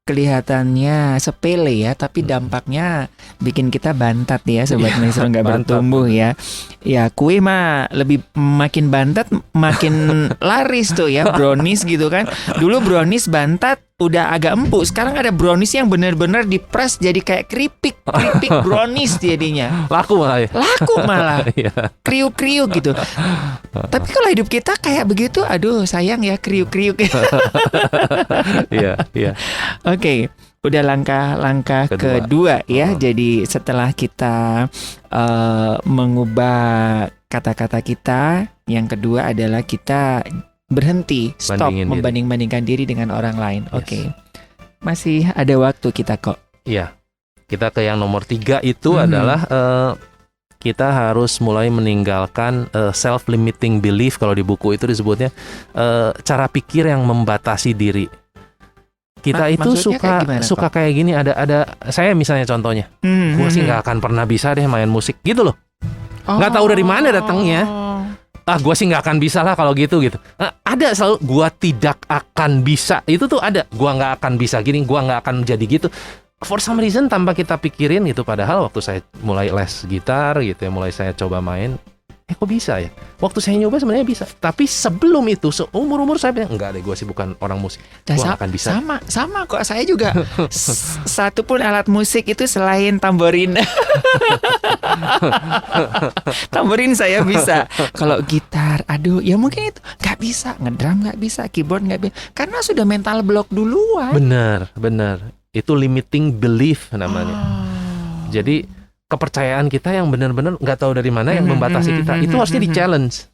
kelihatannya sepele ya, tapi dampaknya bikin kita bantat ya, Sobat Maestro, nggak bertumbuh ya. Ya kue mah lebih makin bantat makin laris tuh ya, brownies gitu kan. Dulu brownies bantat udah agak empuk, sekarang ada brownies yang benar-benar dipres jadi kayak keripik brownies jadinya. Laku malah. Kriuk-kriuk gitu. Tapi kalau hidup kita kayak begitu, aduh sayang ya, kriuk-kriuk. Iya. Oke, udah langkah kedua ya. Jadi setelah kita mengubah kata-kata kita, yang kedua adalah kita berhenti, stop membanding-bandingkan diri dengan orang lain. Oke. Masih ada waktu kita kok. Iya. Kita ke yang nomor 3 itu adalah kita harus mulai meninggalkan self-limiting belief. Kalau di buku itu disebutnya cara pikir yang membatasi diri. Kita itu suka kayak gini. Ada saya misalnya contohnya, gue sih nggak akan pernah bisa deh main musik gitu loh. Nggak tahu dari mana datangnya. Gue sih nggak akan bisa lah kalau gitu. Ada selalu gue tidak akan bisa. Itu tuh ada. Gue nggak akan bisa gini. Gue nggak akan jadi gitu. For some reason tanpa kita pikirin gitu. Padahal waktu saya mulai les gitar gitu ya, mulai saya coba main, kok bisa ya? Waktu saya nyoba sebenarnya bisa. Tapi sebelum itu, seumur-umur saya bilang, enggak deh, gue sih bukan orang musik. Gue gak akan bisa. Sama kok, saya juga satu pun alat musik itu selain tamborin. Tamborin saya bisa. Kalau gitar, aduh, ya mungkin itu nggak bisa. Ngedrum nggak bisa, keyboard nggak bisa. Karena sudah mental block duluan. Benar. Itu limiting belief namanya. Jadi kepercayaan kita yang benar-benar nggak tahu dari mana yang membatasi kita, itu harusnya di-challenge.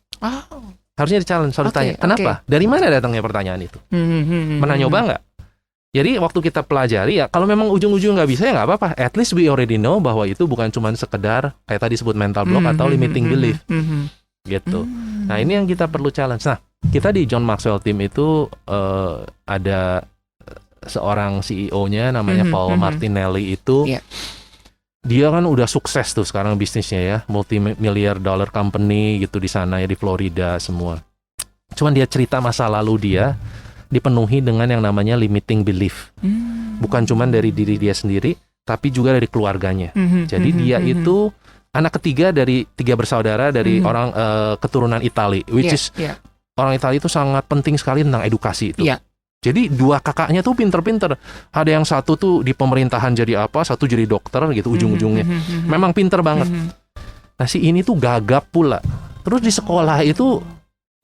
Harusnya di-challenge, harus tanya, kenapa? Dari mana datangnya pertanyaan itu? Pernah nyoba nggak? Jadi waktu kita pelajari ya, kalau memang ujung-ujung nggak bisa ya nggak apa-apa. At least we already know bahwa itu bukan cuma sekedar kayak tadi sebut mental block atau limiting belief. Gitu. Nah ini yang kita perlu challenge. Nah kita di John Maxwell Team itu ada seorang CEO-nya namanya Paul Martinelli itu. Dia kan udah sukses tuh sekarang bisnisnya ya, multi-million dollar company gitu di sana ya, di Florida semua. Cuman dia cerita masa lalu dia dipenuhi dengan yang namanya limiting belief. Bukan cuman dari diri dia sendiri, tapi juga dari keluarganya. Jadi dia itu anak ketiga dari 3 bersaudara dari orang keturunan Itali, which is orang Itali itu sangat penting sekali tentang edukasi itu. Jadi 2 kakaknya tuh pinter-pinter. Ada yang satu tuh di pemerintahan jadi apa, satu jadi dokter gitu ujung-ujungnya. Memang pinter banget. Nah si ini tuh gagap pula. Terus di sekolah itu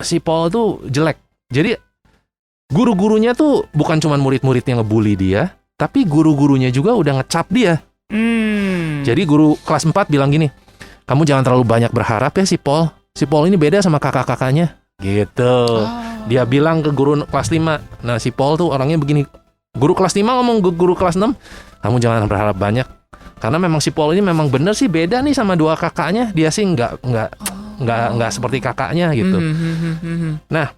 si Paul tuh jelek. Jadi guru-gurunya tuh bukan cuma murid-murid yang ngebully dia, tapi guru-gurunya juga udah ngecap dia. Jadi guru kelas 4 bilang gini, kamu jangan terlalu banyak berharap ya si Paul. Si Paul ini beda sama kakak-kakaknya. Gitu. Dia bilang ke guru kelas 5. Nah si Paul tuh orangnya begini. Guru kelas 5 ngomong ke guru kelas 6, kamu jangan berharap banyak. Karena memang si Paul ini memang bener sih beda nih sama 2 kakaknya. Dia sih nggak seperti kakaknya gitu. Nah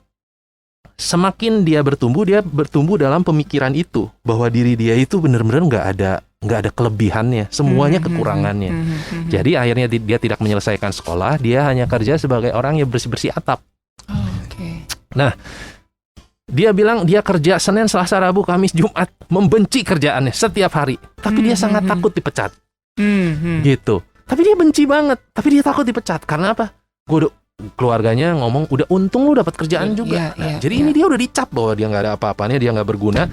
semakin dia bertumbuh dalam pemikiran itu bahwa diri dia itu benar-benar nggak ada kelebihannya, semuanya kekurangannya. Jadi akhirnya dia tidak menyelesaikan sekolah, dia hanya kerja sebagai orang yang bersih-bersih atap. Nah, dia bilang dia kerja Senin, Selasa, Rabu, Kamis, Jumat, membenci kerjaannya setiap hari. Tapi dia sangat takut dipecat. Gitu. Tapi dia benci banget, tapi dia takut dipecat. Karena apa? Keluarganya ngomong, udah untung lu dapat kerjaan juga. Jadi ini dia udah dicap bahwa dia nggak ada apa-apanya, dia nggak berguna.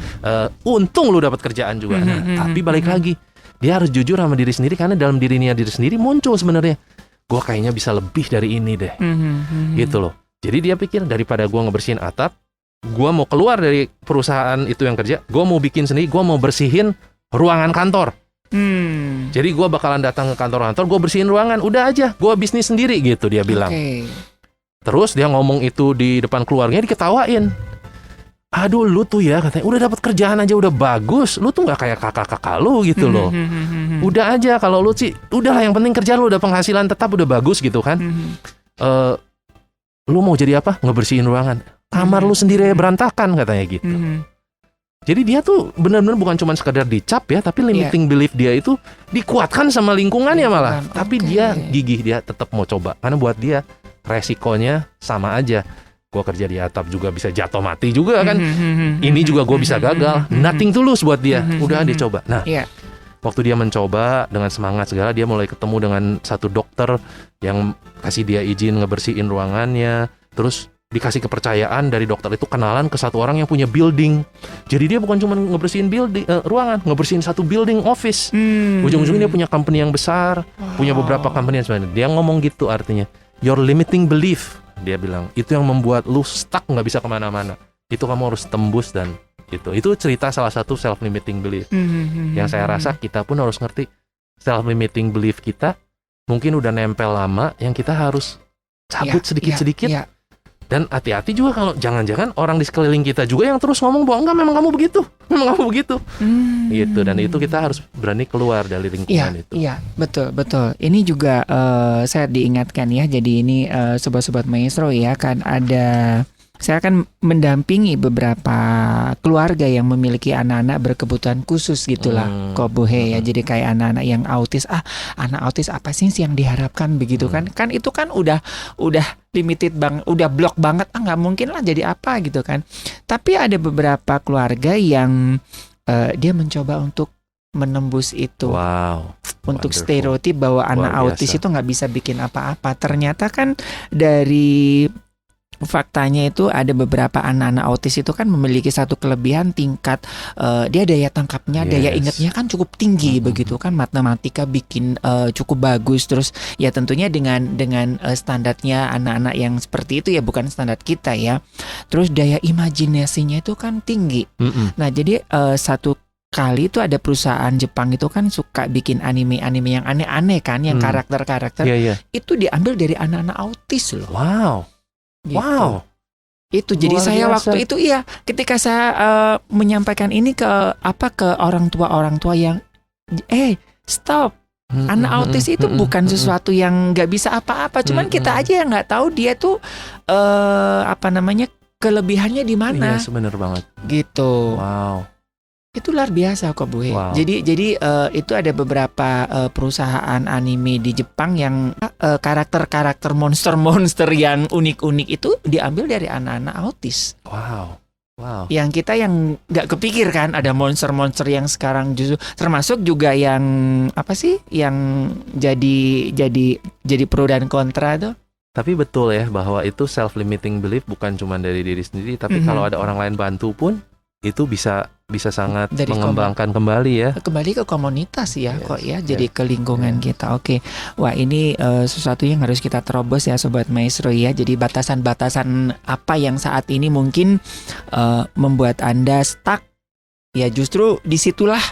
Untung lu dapat kerjaan juga. Nah, tapi balik lagi, dia harus jujur sama diri sendiri karena dalam dirinya diri sendiri muncul sebenarnya, gue kayaknya bisa lebih dari ini deh. Gitu loh. Jadi dia pikir daripada gue ngebersihin atap, gue mau keluar dari perusahaan itu yang kerja, gue mau bikin sendiri, gue mau bersihin ruangan kantor. Jadi gue bakalan datang ke kantor-kantor, gue bersihin ruangan, udah aja, gue bisnis sendiri gitu dia bilang. Terus dia ngomong itu di depan keluarganya, diketawain. Aduh lu tuh ya katanya, udah dapat kerjaan aja udah bagus, lu tuh nggak kayak kakak-kakak lu gitu loh. Udah aja kalau lu sih, udahlah yang penting kerja lu udah penghasilan tetap udah bagus gitu kan. Lu mau jadi apa? Ngebersihin ruangan. Kamar lu sendiri berantakan katanya gitu. Jadi dia tuh benar-benar bukan cuma sekedar dicap ya, tapi limiting belief dia itu dikuatkan sama lingkungannya malah. Tapi dia gigih, dia tetap mau coba. Karena buat dia resikonya sama aja. Gue kerja di atap juga bisa jatuh mati juga kan. Ini juga gue bisa gagal. Nothing tulus buat dia. Udah dia coba. Nah, waktu dia mencoba dengan semangat segala, dia mulai ketemu dengan satu dokter yang kasih dia izin ngebersihin ruangannya. Terus dikasih kepercayaan dari dokter itu kenalan ke satu orang yang punya building. Jadi dia bukan cuma ngebersihin ruangan, ngebersihin satu building office. Ujung-ujungnya dia punya company yang besar, punya beberapa company yang sebenarnya. Dia ngomong gitu artinya, your limiting belief, dia bilang, itu yang membuat lu stuck nggak bisa kemana-mana. Itu kamu harus tembus dan itu cerita salah satu self limiting belief. Yang saya rasa kita pun harus ngerti self limiting belief kita mungkin udah nempel lama, yang kita harus cabut sedikit-sedikit. Dan hati-hati juga kalau jangan-jangan orang di sekeliling kita juga yang terus ngomong bahwa enggak, memang kamu begitu, gitu. Dan itu kita harus berani keluar dari lingkungan itu. Iya, betul. Ini juga saya diingatkan ya. Jadi ini sobat-sobat maestro ya, kan saya akan mendampingi beberapa keluarga yang memiliki anak-anak berkebutuhan khusus gitulah, Kobuhe ya. Jadi kayak anak-anak yang autis, anak autis apa sih yang diharapkan begitu kan? Kan itu kan udah limited banget, udah blok banget, nggak mungkin lah jadi apa gitu kan. Tapi ada beberapa keluarga yang dia mencoba untuk menembus itu. Wow. Untuk Wonderful. stereotip bahwa anak Luar autis biasa. itu nggak bisa bikin apa-apa. Ternyata kan dari faktanya itu ada beberapa anak-anak autis itu kan memiliki satu kelebihan tingkat dia daya tangkapnya, daya Yes. ingatnya kan cukup tinggi begitu kan, matematika bikin cukup bagus. Terus ya tentunya dengan standarnya anak-anak yang seperti itu ya, bukan standar kita ya. Terus daya imajinasinya itu kan tinggi. Mm-mm. Nah jadi satu kali itu ada perusahaan Jepang itu kan suka bikin anime-anime yang aneh-aneh kan, yang karakter-karakter Iya. itu diambil dari anak-anak autis loh. Wow. Gitu. Wow. Itu jadi Luar saya biasa. waktu itu iya, ketika saya menyampaikan ini ke orang tua yang stop. Anak autis itu bukan sesuatu yang nggak bisa apa-apa, cuman kita aja yang nggak tahu dia tuh kelebihannya di mana. Iya, bener banget. Gitu. Wow. Itu luar biasa kok Bu. Wow. Jadi itu ada beberapa perusahaan anime di Jepang yang karakter-karakter monster-monster yang unik-unik itu diambil dari anak-anak autis. Wow. Yang kita yang nggak kepikir kan ada monster-monster yang sekarang justru termasuk juga yang apa sih yang jadi pro dan kontra tuh. Tapi betul ya bahwa itu self-limiting belief bukan cuma dari diri sendiri, tapi kalau ada orang lain bantu pun itu bisa sangat Dari mengembangkan kembali ya. Kembali ke komunitas ya, Yes, kok ya, jadi ke lingkungan kita. Oke, wah ini sesuatu yang harus kita terobos ya Sobat Maestro ya. Jadi batasan-batasan apa yang saat ini mungkin membuat Anda stuck, ya justru disitulah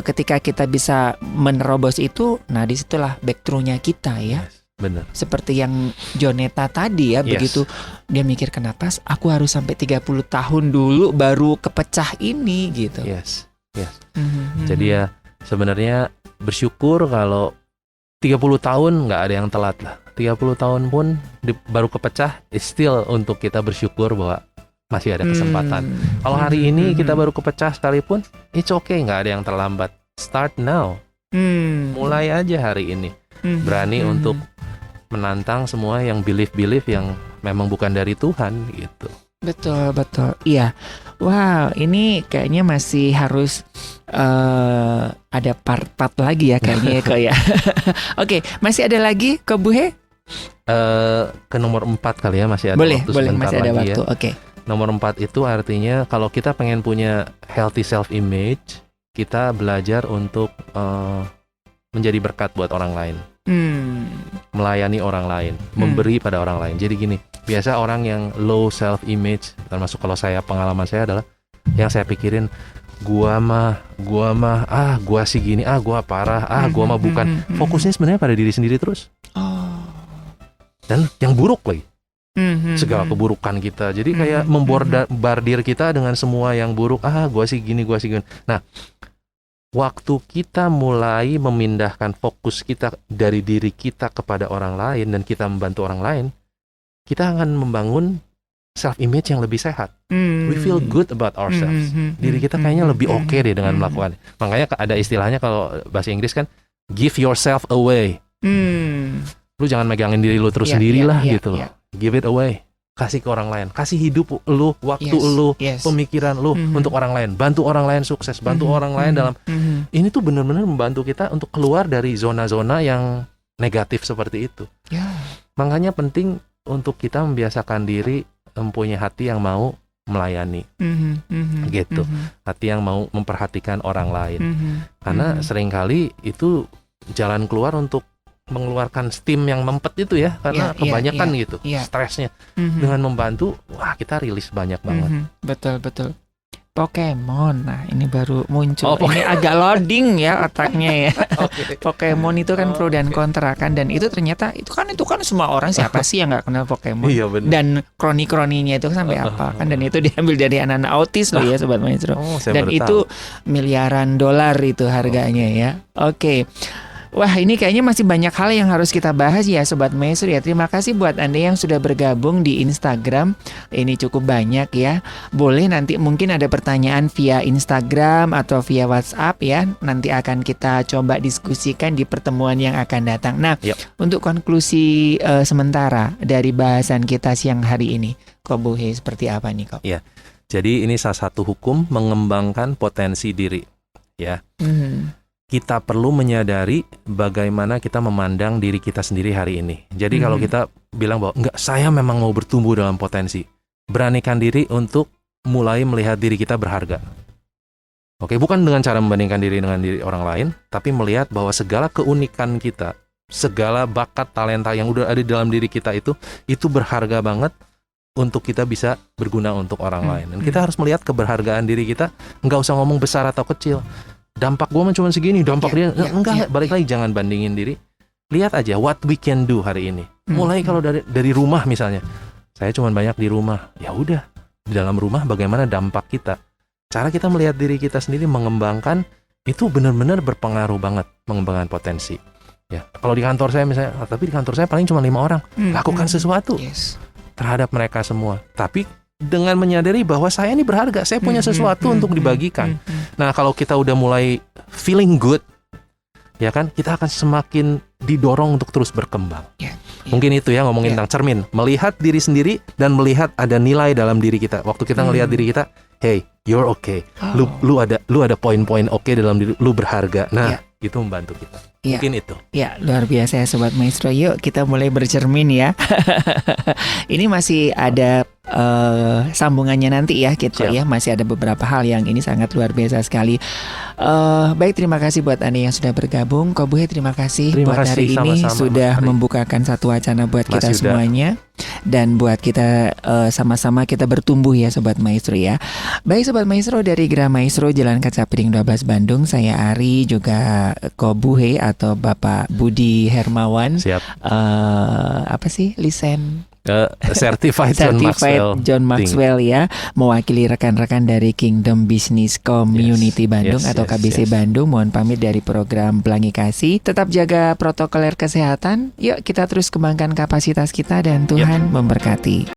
ketika kita bisa menerobos itu, nah disitulah breakthrough-nya kita ya. Yes, benar. Seperti yang Joneta tadi ya, Yes. begitu dia mikir kenapa aku harus sampai 30 tahun dulu baru kepecah ini gitu. Yes. Mhm. Jadi ya sebenarnya bersyukur kalau 30 tahun nggak ada yang telat lah. 30 tahun pun baru kepecah, still untuk kita bersyukur bahwa masih ada kesempatan. Kalau hari ini kita baru kepecah sekalipun, it's okay, nggak ada yang terlambat. Start now. Mulai aja hari ini. Berani untuk menantang semua yang belief yang memang bukan dari Tuhan gitu. Betul. Iya. Wow, ini kayaknya masih harus ada part-part lagi ya kayaknya kok ya. Oke, masih ada lagi ke Bu He? Ke nomor 4 kali ya, masih ada Boleh, waktu masih sebentar ada lagi waktu. ya. Oke. Nomor 4 itu artinya kalau kita pengen punya healthy self-image, kita belajar untuk menjadi berkat buat orang lain. Melayani orang lain, memberi pada orang lain. Jadi gini, biasa orang yang low self-image, termasuk kalau pengalaman saya adalah yang saya pikirin, gua mah, gua sih gini, gua parah, gua mah bukan. Fokusnya sebenarnya pada diri sendiri terus. Dan yang buruk lagi. Segala keburukan kita. Jadi kayak membordir kita dengan semua yang buruk. Gua sih gini. Nah, waktu kita mulai memindahkan fokus kita dari diri kita kepada orang lain dan kita membantu orang lain, kita akan membangun self-image yang lebih sehat. We feel good about ourselves. Diri kita kayaknya lebih oke deh dengan melakukan. Makanya ada istilahnya kalau bahasa Inggris kan, give yourself away. Lu jangan megangin diri lu terus sendirilah gitu loh. Give it away. Kasih ke orang lain, kasih hidup lu, waktu lu, pemikiran lu untuk orang lain, bantu orang lain sukses, bantu orang lain dalam ini tuh benar-benar membantu kita untuk keluar dari zona-zona yang negatif seperti itu. Makanya penting untuk kita membiasakan diri mempunyai hati yang mau melayani, gitu, hati yang mau memperhatikan orang lain, karena seringkali itu jalan keluar untuk mengeluarkan steam yang mempet itu ya, karena kebanyakan gitu stresnya. Dengan membantu, kita rilis banyak banget. Betul. Pokemon, nah ini baru muncul. Ini agak loading ya otaknya ya. Pokemon itu kan pro dan kontra kan, dan itu ternyata itu kan semua orang, siapa sih yang nggak kenal Pokemon? Iya, bener. Dan kroni-kroninya itu sampai apa kan, dan itu diambil dari anak-anak autis loh ya Sobat Maestro. Dan itu miliaran dolar itu harganya ya. Oke. Wah, ini kayaknya masih banyak hal yang harus kita bahas ya Sobat Maestro ya. Terima kasih buat Anda yang sudah bergabung di Instagram. Ini cukup banyak ya. Boleh nanti mungkin ada pertanyaan via Instagram atau via WhatsApp ya. Nanti akan kita coba diskusikan di pertemuan yang akan datang. Nah, untuk konklusi sementara dari bahasan kita siang hari ini, Kok Bu He, seperti apa nih Kok? Iya. Jadi ini salah satu hukum mengembangkan potensi diri. ya. Mhm. Kita perlu menyadari bagaimana kita memandang diri kita sendiri hari ini. Jadi kalau kita bilang bahwa enggak, saya memang mau bertumbuh dalam potensi, beranikan diri untuk mulai melihat diri kita berharga. Oke, bukan dengan cara membandingkan diri dengan diri orang lain, tapi melihat bahwa segala keunikan kita, segala bakat, talenta yang udah ada di dalam diri kita itu berharga banget untuk kita bisa berguna untuk orang lain. Dan kita harus melihat keberhargaan diri kita, nggak usah ngomong besar atau kecil. Dampak gue cuma segini, dampak dia enggak, balik lagi, jangan bandingin diri. Lihat aja what we can do hari ini. Mulai kalau dari rumah misalnya. Saya cuma banyak di rumah. Ya udah, di dalam rumah bagaimana dampak kita. Cara kita melihat diri kita sendiri mengembangkan itu benar-benar berpengaruh banget, mengembangkan potensi. Ya, kalau di kantor saya misalnya, tapi di kantor saya paling cuma 5 orang. Lakukan sesuatu terhadap mereka semua. Tapi dengan menyadari bahwa saya ini berharga, saya punya sesuatu untuk dibagikan. Nah, kalau kita udah mulai feeling good, ya kan, kita akan semakin didorong untuk terus berkembang. Mungkin itu ya, ngomongin tentang cermin, melihat diri sendiri dan melihat ada nilai dalam diri kita. Waktu kita ngelihat diri kita, hey, you're okay. Lu ada poin-poin oke dalam diri, lu berharga. Nah, itu membantu kita. Mungkin itu. Ya, luar biasa ya Sobat Maestro. Yuk kita mulai bercermin ya. Ini masih ada sambungannya nanti ya kita ya. Masih ada beberapa hal yang ini sangat luar biasa sekali. Baik, terima kasih buat Anda yang sudah bergabung. Ko Buhe, terima kasih buat hari ini sudah membukakan satu wacana buat kita semuanya. Dan buat kita sama-sama kita bertumbuh ya Sobat Maestro ya. Baik Sobat Maestro, dari Gera Maestro Jalan Kaca Piring 12 Bandung, saya Ari, juga Ko Buhe atau Bapak Budi Hermawan. Apa sih lisen? Certified John Maxwell ya, mewakili rekan-rekan dari Kingdom Business Community Bandung atau KBC Bandung. Mohon pamit dari program Pelangi Kasih. Tetap jaga protokol kesehatan. Yuk kita terus kembangkan kapasitas kita dan Tuhan memberkati.